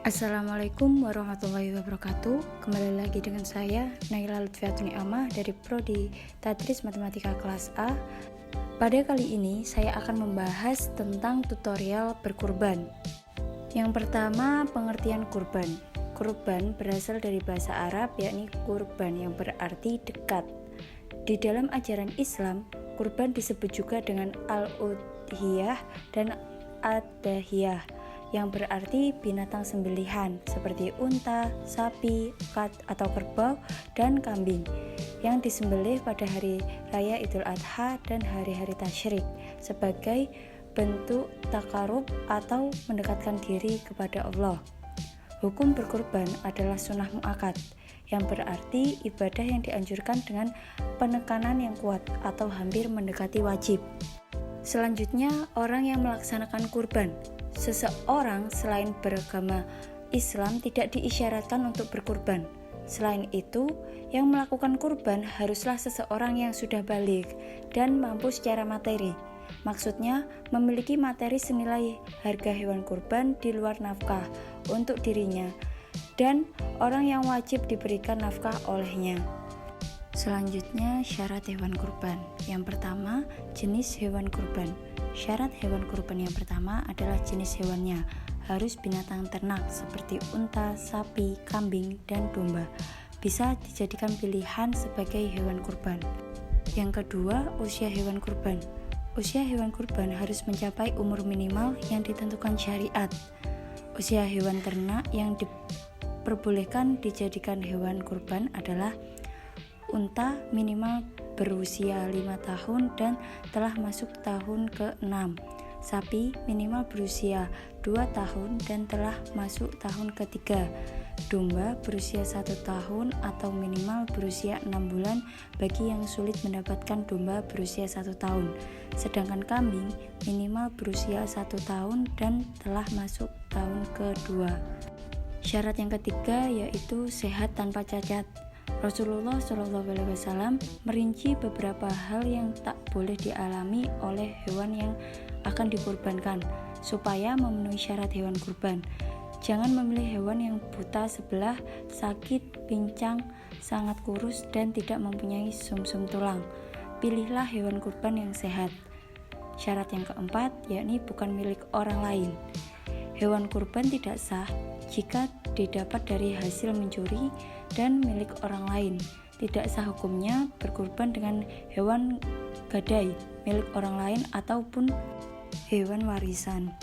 Assalamualaikum warahmatullahi wabarakatuh. Kembali lagi dengan saya Naila Lutfiatun Ni'amah dari Prodi Tadris Matematika kelas A. Pada kali ini saya akan membahas tentang tutorial berkurban. Yang pertama, pengertian kurban. Kurban berasal dari bahasa Arab yakni kurban yang berarti dekat. Di dalam ajaran Islam, kurban disebut juga dengan al-udhiyah dan ad-dahiyah, yang berarti binatang sembelihan seperti unta, sapi, ukat atau kerbau, dan kambing yang disembelih pada hari raya Idul Adha dan hari-hari tasyrik sebagai bentuk takarub atau mendekatkan diri kepada Allah. Hukum berkurban adalah sunnah muakkad, yang berarti ibadah yang dianjurkan dengan penekanan yang kuat atau hampir mendekati wajib. Selanjutnya, orang yang melaksanakan kurban. Seseorang selain beragama Islam tidak diisyaratkan untuk berkurban. Selain itu, yang melakukan kurban haruslah seseorang yang sudah baligh dan mampu secara materi. Maksudnya, memiliki materi senilai harga hewan kurban di luar nafkah untuk dirinya dan orang yang wajib diberikan nafkah olehnya. Selanjutnya, syarat hewan kurban. Yang pertama, jenis hewan kurban. Syarat hewan kurban yang pertama adalah jenis hewannya. Harus binatang ternak seperti unta, sapi, kambing, dan domba. Bisa dijadikan pilihan sebagai hewan kurban. Yang kedua, usia hewan kurban. Usia hewan kurban harus mencapai umur minimal yang ditentukan syariat. Usia hewan ternak yang diperbolehkan dijadikan hewan kurban adalah unta minimal berusia 5 tahun dan telah masuk tahun ke-6. Sapi minimal berusia 2 tahun dan telah masuk tahun ke-3. Domba berusia 1 tahun atau minimal berusia 6 bulan bagi yang sulit mendapatkan domba berusia 1 tahun. Sedangkan kambing minimal berusia 1 tahun dan telah masuk tahun ke-2. Syarat yang ketiga yaitu sehat tanpa cacat. Rasulullah SAW merinci beberapa hal yang tak boleh dialami oleh hewan yang akan dikurbankan supaya memenuhi syarat hewan kurban. Jangan memilih hewan yang buta sebelah, sakit, pincang, sangat kurus, dan tidak mempunyai sumsum tulang. Pilihlah hewan kurban yang sehat. Syarat yang keempat yakni bukan milik orang lain. Hewan kurban tidak sah jika didapat dari hasil mencuri dan milik orang lain. Tidak sah hukumnya berkurban dengan hewan gadai milik orang lain ataupun hewan warisan.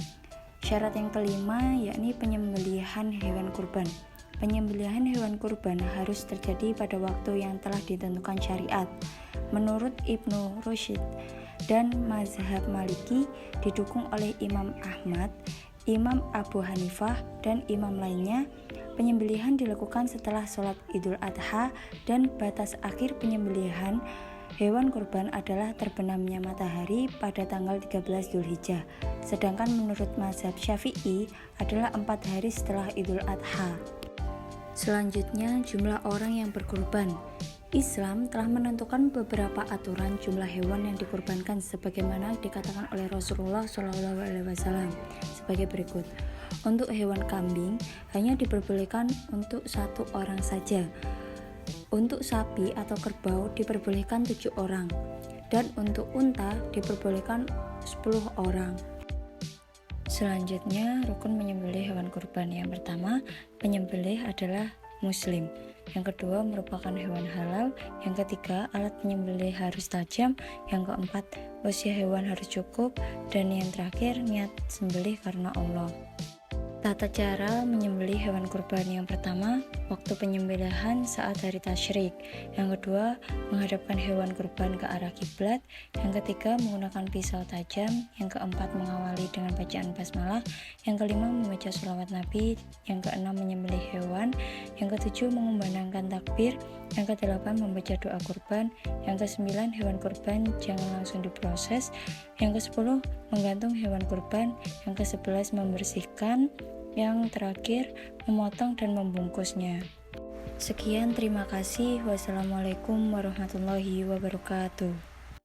Syarat yang kelima yakni penyembelihan hewan kurban. Penyembelihan hewan kurban harus terjadi pada waktu yang telah ditentukan syariat. Menurut Ibnu Rushd dan mazhab Maliki didukung oleh Imam Ahmad, Imam Abu Hanifah, dan imam lainnya, penyembelihan dilakukan setelah sholat Idul Adha dan batas akhir penyembelihan hewan kurban adalah terbenamnya matahari pada tanggal 13 Dzulhijjah. Sedangkan menurut mazhab Syafi'i adalah 4 hari setelah Idul Adha. Selanjutnya, jumlah orang yang berkurban. Islam telah menentukan beberapa aturan jumlah hewan yang dikurbankan sebagaimana dikatakan oleh Rasulullah SAW sebagai berikut. Untuk hewan kambing hanya diperbolehkan untuk 1 orang saja. Untuk sapi atau kerbau diperbolehkan 7 orang. Dan untuk unta diperbolehkan 10 orang. Selanjutnya, rukun menyembelih hewan kurban. Yang pertama, penyembelih adalah muslim. Yang kedua, merupakan hewan halal. Yang ketiga, alat penyembelih harus tajam. Yang keempat, usia hewan harus cukup. Dan yang terakhir, niat sembelih karena Allah. Tata cara menyembelih hewan kurban. Yang pertama, waktu penyembelihan saat hari tasyrik. Yang kedua, menghadapkan hewan kurban ke arah kiblat. Yang ketiga, menggunakan pisau tajam. Yang keempat, mengawali dengan bacaan basmalah. Yang kelima, membaca sholawat Nabi. Yang keenam, menyembelih hewan. Yang ketujuh, mengumandangkan takbir. Yang kedelapan, membaca doa kurban. Yang kesembilan, hewan kurban jangan langsung diproses. Yang kesepuluh, menggantung hewan kurban. Yang kesebelas, membersihkan. Yang terakhir, memotong dan membungkusnya. Sekian, terima kasih. Wassalamualaikum warahmatullahi wabarakatuh.